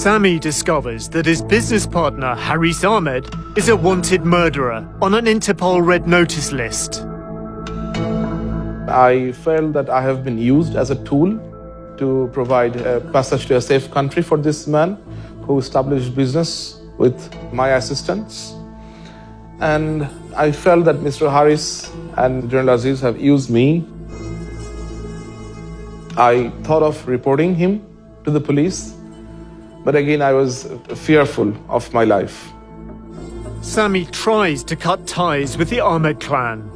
Sami discovers that his business partner, Haris Ahmed, is a wanted murderer on an Interpol Red Notice list. I felt that I have been used as a tool to provide a passage to a safe country for this man who established business with my assistance. And I felt that Mr. Haris and General Aziz have used me. I thought of reporting him to the police, but again I was fearful of my life. Sami tries to cut ties with the Ahmed clan.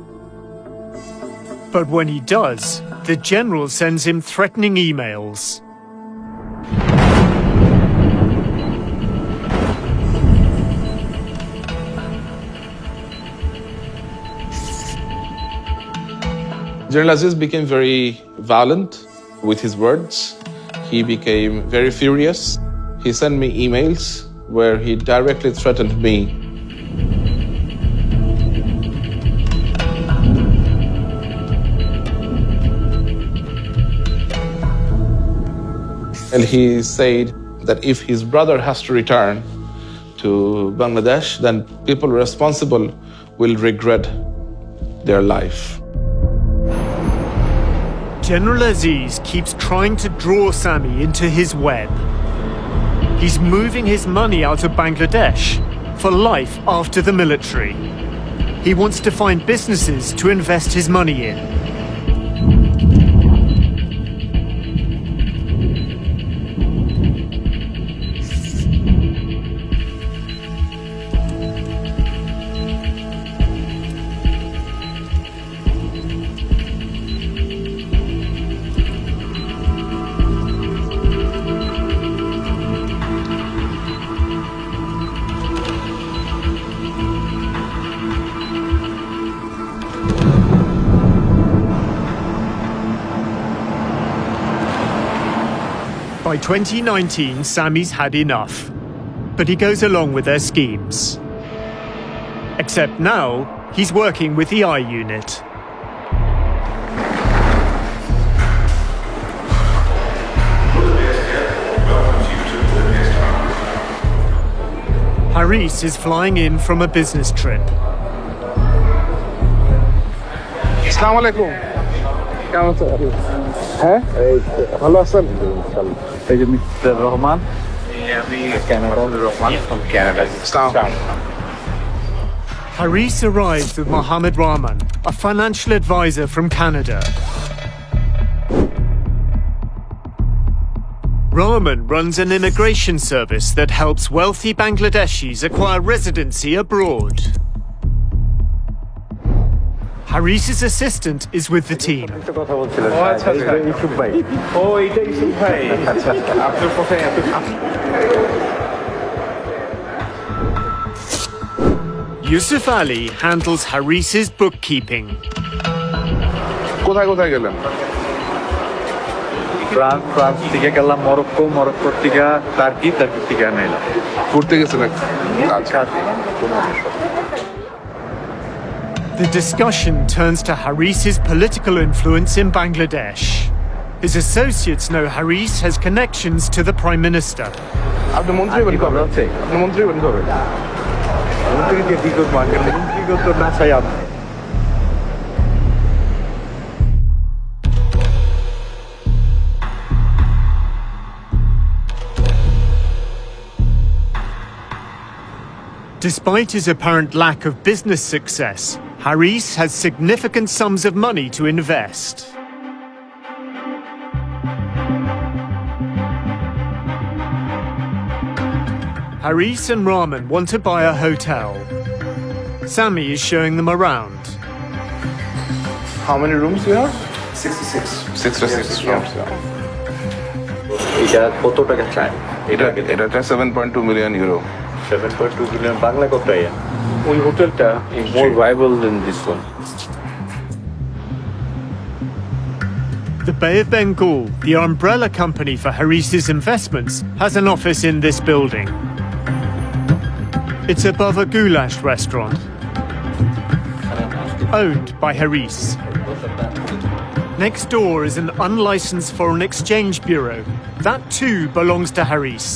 But when he does, the general sends him threatening emails. General Aziz became very violent with his words. He became very furious. He sent me emails where he directly threatened me. And he said that if his brother has to return to Bangladesh, then people responsible will regret their life. General Aziz keeps trying to draw Sami into his web. He's moving his money out of Bangladesh for life after the military. He wants to find businesses to invest his money in. By 2019, Sami's had enough, but he goes along with their schemes. Except now, he's working with the I Unit. Haris is flying in from a business trip. Assalamu alaikum. কেমন আছেন? হ্যাঁ ভালো আছেন? এই যে mister Rahman, আমি কানাডার Rahman from Canada. Haris arrives with Mohammed Rahman, a financial advisor from Canada. Rahman runs an immigration service that helps wealthy Bangladeshis acquire residency abroad. Haris's assistant is with the team. Yusuf Ali handles Haris's bookkeeping. কোথায় কোথায় গেলেন? France থেকে গেলাম Morocco থেকে turkey থেকে আনাইলাম। ঘুরতে গেছিলেন? আচ্ছা। The discussion turns to Haris's political influence in Bangladesh. His associates know Haris has connections to the Prime Minister. আপনি মন্ত্রী হবেন কবে? আপনি মন্ত্রী হবেন কবে? মন্ত্রীকে কি করবো? মন্ত্রীকে তো না চাই আপনি। Despite his apparent lack of business success, Haris has significant sums of money to invest. Haris and Rahman want to buy a hotel. Sami is showing them around. How many rooms do you have? 66. 66 rooms. এটা কত টাকা চাই? এটা 7.2 million euro. 7.2 billion Bangla কত? ওই হোটেলটা is more viable than this one. The Bay of Bengal, the umbrella company for Haris's investments, has an office in this building. It's above a goulash restaurant, owned by Haris. Next door is an unlicensed foreign exchange bureau. That too belongs to Haris.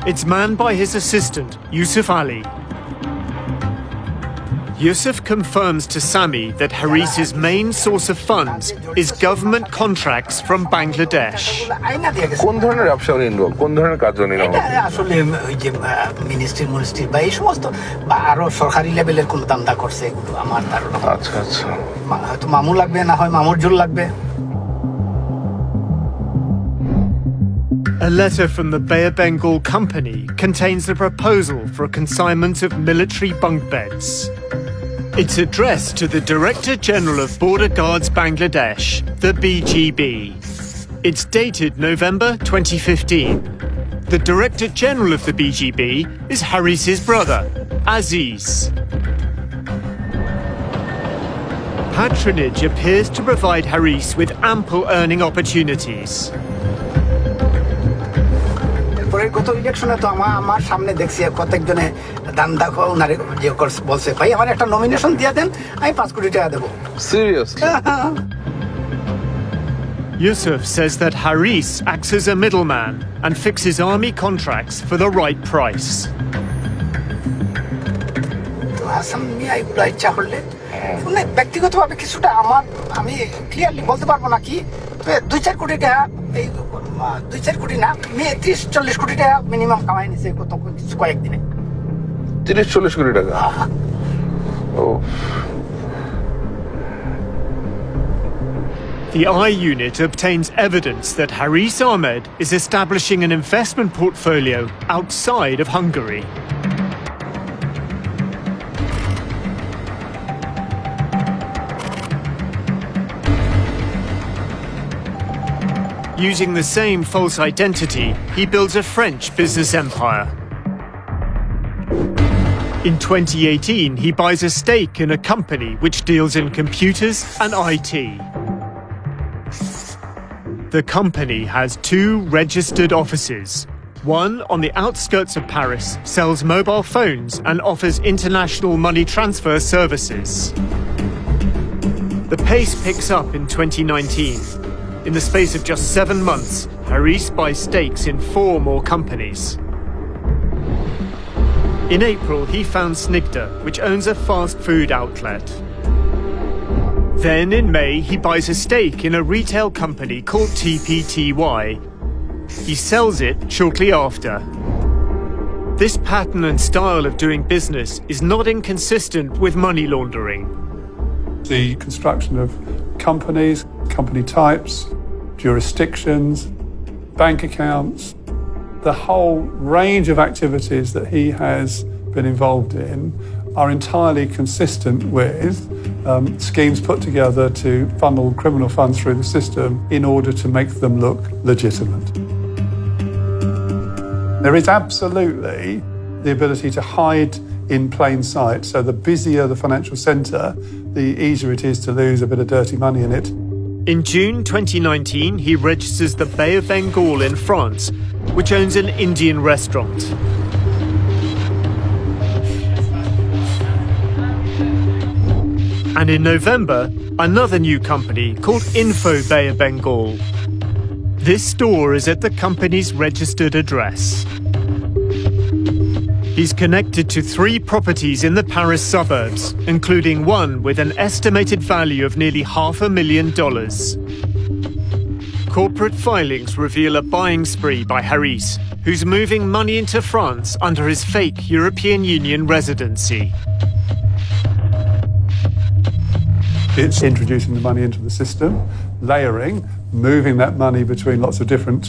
It's manned by his assistant, Yusuf Ali. Yusuf confirms to Sami that Haris's main source of funds is government contracts from Bangladesh. কোন ধরনের ব্যবসা উনি involve, কোন ধরনের কাজ উনি এটা আসলে ওই যে মিনিস্ট্রি বা এই সমস্ত বা আরো সরকারি লেভেলের কোন দান্দা করছে এগুলো আমার ধারণা। আচ্ছা আচ্ছা, হয়তো মামু লাগবে, না হয় মামুর জোর লাগবে। A letter from the Bay of Bengal company contains the proposal for a consignment of military bunk beds. It's addressed to the Director General of Border Guards Bangladesh, the BGB. It's dated November 2015. The Director General of the BGB is Haris's brother, Aziz. Patronage appears to provide Haris with ample earning opportunities. গত ইলেকশনে তো আমার সামনে দেখছি কতজনে দান্দা ওনারে বলছে ভাই আমার একটা নমিনেশন দিয়ে দেন, আমি 5 কোটি টাকা দেবো। Seriously? Yusuf says that Haris acts as a middleman and fixes army contracts for the right price. তো হাসান মিয়া এগুলো ইচ্ছা করলে ব্যক্তিগতভাবে কিছুটা আমি ক্লিয়ারলি বলতে পারবো না কি 2-4 কোটি টাকা, এই 2-4 কোটি না 30-40 কোটি টাকা মিনিমাম কামাই নিছে কয়েকদিনে। 30-40 কোটি টাকা? Oh. The I unit obtains evidence that Haris Ahmed is establishing an investment portfolio outside of Hungary. Using the same false identity, he builds a French business empire. In 2018, he buys a stake in a company which deals in computers and IT. The company has 2 registered offices. One on the outskirts of Paris sells mobile phones and offers international money transfer services. The pace picks up in 2019. In the space of just 7 months, Haris buys stakes in 4 more companies. In April, he found Snigda, which owns a fast food outlet. Then in May, he buys a stake in a retail company called TPTY. He sells it shortly after. This pattern and style of doing business is not inconsistent with money laundering. The construction of companies, company types, jurisdictions, bank accounts, the whole range of activities that he has been involved in are entirely consistent with schemes put together to funnel criminal funds through the system in order to make them look legitimate. There is absolutely the ability to hide in plain sight, so the busier the financial centre, the easier it is to lose a bit of dirty money in it. In June 2019, he registers the Bay of Bengal in France, which owns an Indian restaurant. And in November, another new company called Info Bay of Bengal. This store is at the company's registered address. He's connected to 3 properties in the Paris suburbs, including one with an estimated value of nearly $500,000. Corporate filings reveal a buying spree by Haris, who's moving money into France under his fake European Union residency. It's introducing the money into the system, layering, moving that money between lots of different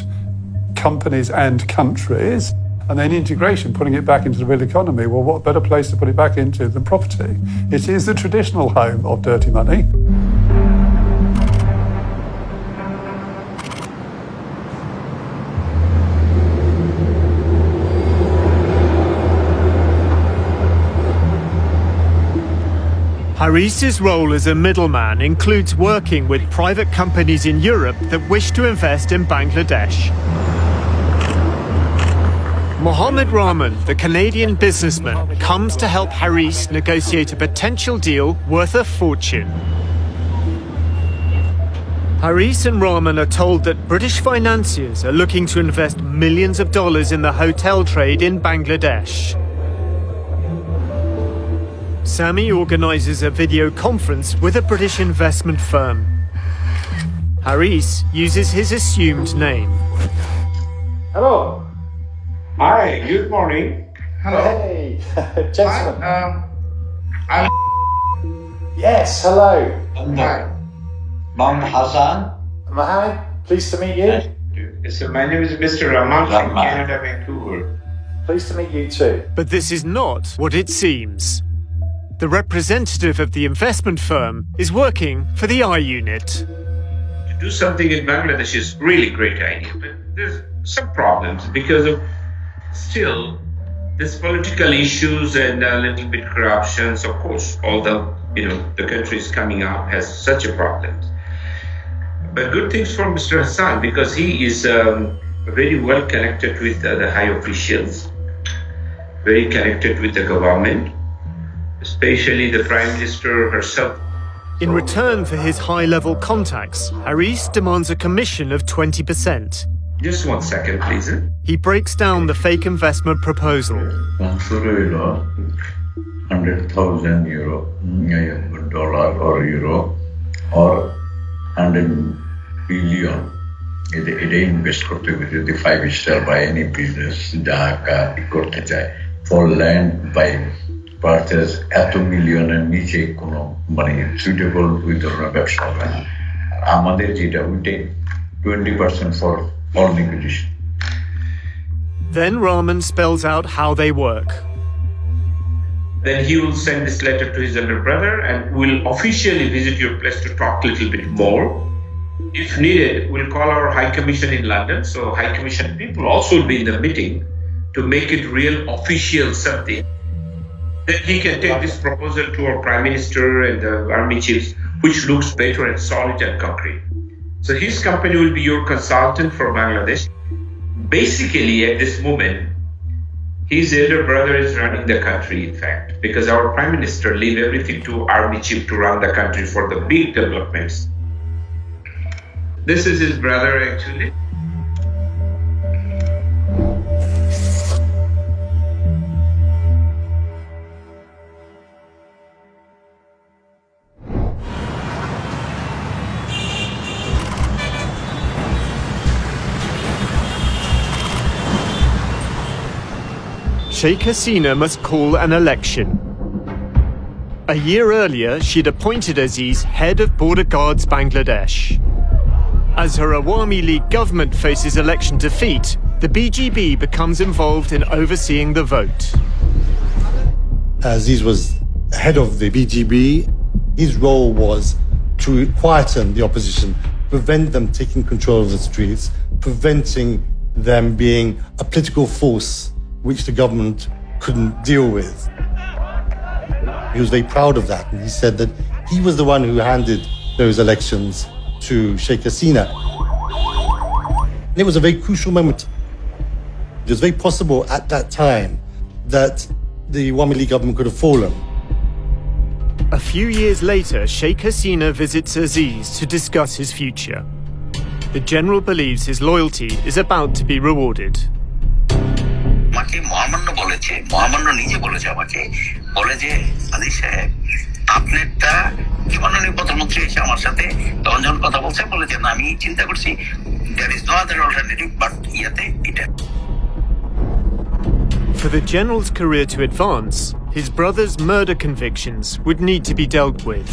companies and countries, and then integration, putting it back into the real economy. Well, what better place to put it back into than property? It is the traditional home of dirty money. Haris's role as a middleman includes working with private companies in Europe that wish to invest in Bangladesh. Mohammed Rahman, the Canadian businessman, comes to help Haris negotiate a potential deal worth a fortune. Haris and Rahman are told that British financiers are looking to invest millions of dollars in the hotel trade in Bangladesh. Sami organizes a video conference with a British investment firm. Haris uses his assumed name. Hello. Hi, good morning. Hello. Hey, gentlemen. I'm Yes, hello. Hi. Mohammed Hassan. Hi, pleased to meet you. So my name is Mr. Rahman from Rahman. Canada, Vancouver. Pleased to meet you too. But this is not what it seems. The representative of the investment firm is working for the I unit. To do something in Bangladesh is really great idea, but there's some problems because of still there's political issues and a little bit corruptions. Of course, although the country is coming up has such a problem. But good things for Mr. Hassan because he is very well connected with the high officials, very connected with the government, especially the Prime Minister herself. In return for his high-level contacts, Haris demands a commission of 20%. Just 1 second, please. He breaks down the fake investment proposal. €100,000 dollar or euro or 100 billion. এটা invest করতে হবে যদি 5 star বা any business Dhaka করতে চায় for land by purchase এত মিলিয়নের নিচে কোনো সুইটেবল ওই ধরনের ব্যবসা হবে না আমাদের যেটা ওইটাই 20% for all negotiation Then Rahman spells out how they work. Then he will send this letter to his elder brother and will officially visit your place to talk a little bit more. If needed, we'll call our High Commission in London. So High Commission people also will be in the meeting to make it real official something. Then he can take this proposal to our Prime Minister and the army chiefs, which looks better and solid and concrete. So his company will be your consultant for Bangladesh. Basically, at this moment, his elder brother is running the country, in fact, because our Prime Minister leave everything to army chief to run the country for the big developments. This is his brother, actually. Sheikh Hasina must call an election. A year earlier, she'd appointed Aziz head of Border Guards Bangladesh. As her Awami League government faces election defeat, the BGB becomes involved in overseeing the vote. Aziz was head of the BGB. His role was to quieten the opposition, prevent them taking control of the streets, preventing them being a political force which the government couldn't deal with. He was very proud of that, and he said that he was the one who handed those elections to Sheikh Hasina. And it was a very crucial moment. It was very possible at that time that the Awami League government could have fallen. A few years later, Sheikh Hasina visits Aziz to discuss his future. The general believes his loyalty is about to be rewarded. আমাকে মহামান্য নিজে বলেছে আমাকে বলে যে আজিজ সাহেব আপনারটা কি মাননীয় প্রধানমন্ত্রী এসে আমার সাথে তখন যখন কথা বলছে বলে যে না আমি চিন্তা করছি there is no other alternative but ইয়াতে এটা For the general's career to advance, his brother's murder convictions would need to be dealt with.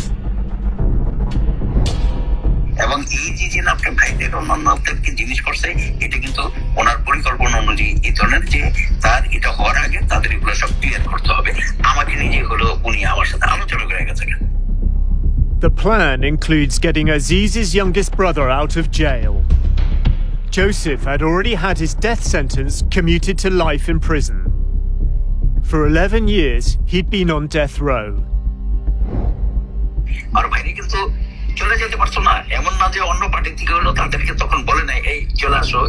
এবং এই যে আপনার ভাইদের অন্যান্যদেরকে জিনিস করছে এটা কিন্তু ওনার পরিকল্পনা অনুযায়ী এই ধরনের যে তার এটা হওয়ার আগে তাদের এগুলো সব ক্লিয়ার করতে হবে আমাকে নিজে হলো উনি আমার সাথে আলোচনা করে গেছেন The plan includes getting Aziz's youngest brother out of jail. Joseph had already had his death sentence commuted to life in prison. For 11 years, he'd been on death row. আর ভাইরে কিন্তু চলে যেতে পারতো না এমন না যে অন্য পার্টি থেকে হলো তাদেরকে তখন বলে নাই এই চলে আসো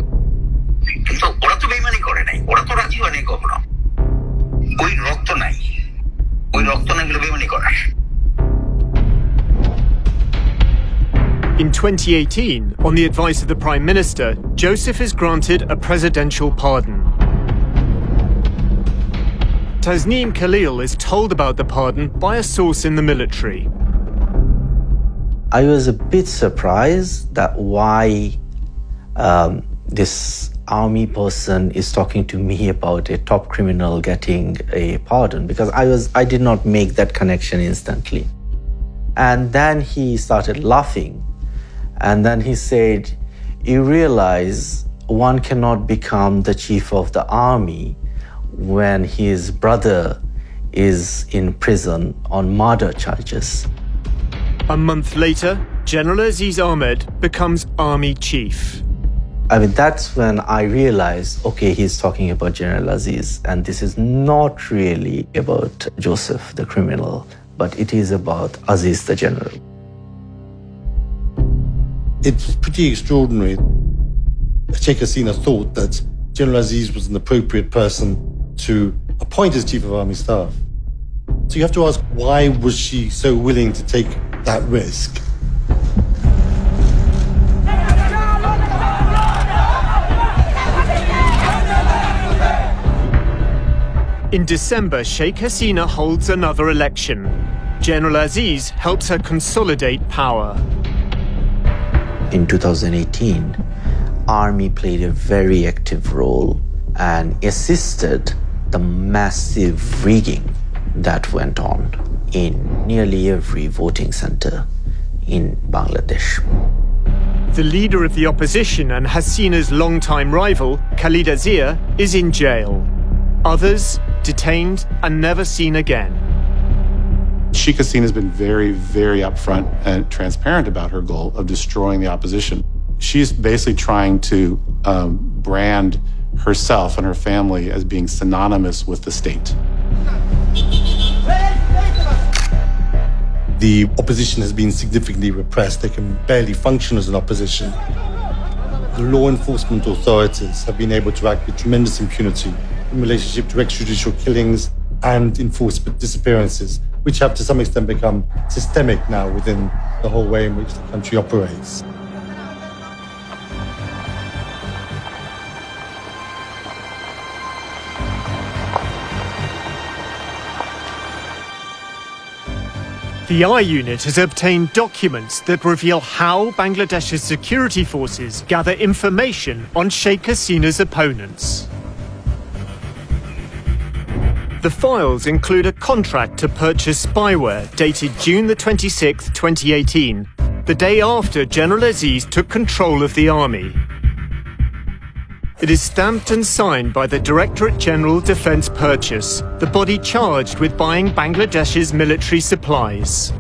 কিন্তু ওরা তো বেইমানি করে নাই ওরা তো রাজি হয় নাই কখনো ওই রক্ত নাই বেইমানি করার In 2018, on the advice of the Prime Minister, Joseph is granted a presidential pardon. Tasneem Khalil is told about the pardon by a source in the military. I was a bit surprised that why this army person is talking to me about a top criminal getting a pardon, because I did not make that connection instantly. And then he started laughing, and then he said, "You realize one cannot become the chief of the army when his brother is in prison on murder charges." A month later, General Aziz Ahmed becomes army chief. I mean, that's when I realized, okay, he's talking about General Aziz, and this is not really about Joseph, the criminal, but it is about Aziz, the general. It's pretty extraordinary. Sheikh Hasina thought that General Aziz was an appropriate person to appoint as Chief of Army Staff. So you have to ask, why was she so willing to take that risk? In December, Sheikh Hasina holds another election. General Aziz helps her consolidate power. In 2018, Army played a very active role and assisted the massive rigging that went on in nearly every voting center in Bangladesh. The leader of the opposition and Hasina's longtime rival, Khalida Zia, is in jail. Others detained and never seen again. Sheikh Hasina has been very, very upfront and transparent about her goal of destroying the opposition. She's basically trying to brand herself and her family as being synonymous with the state. The opposition has been significantly repressed. They can barely function as an opposition. The law enforcement authorities have been able to act with tremendous impunity in relationship to extrajudicial killings and enforced disappearances, which have to some extent become systemic now within the whole way in which the country operates. The I Unit has obtained documents that reveal how Bangladesh's security forces gather information on Sheikh Hasina's opponents. The files include a contract to purchase spyware dated June the 26th, 2018, the day after General Aziz took control of the army. It is stamped and signed by the Directorate General Defence Purchase, the body charged with buying Bangladesh's military supplies.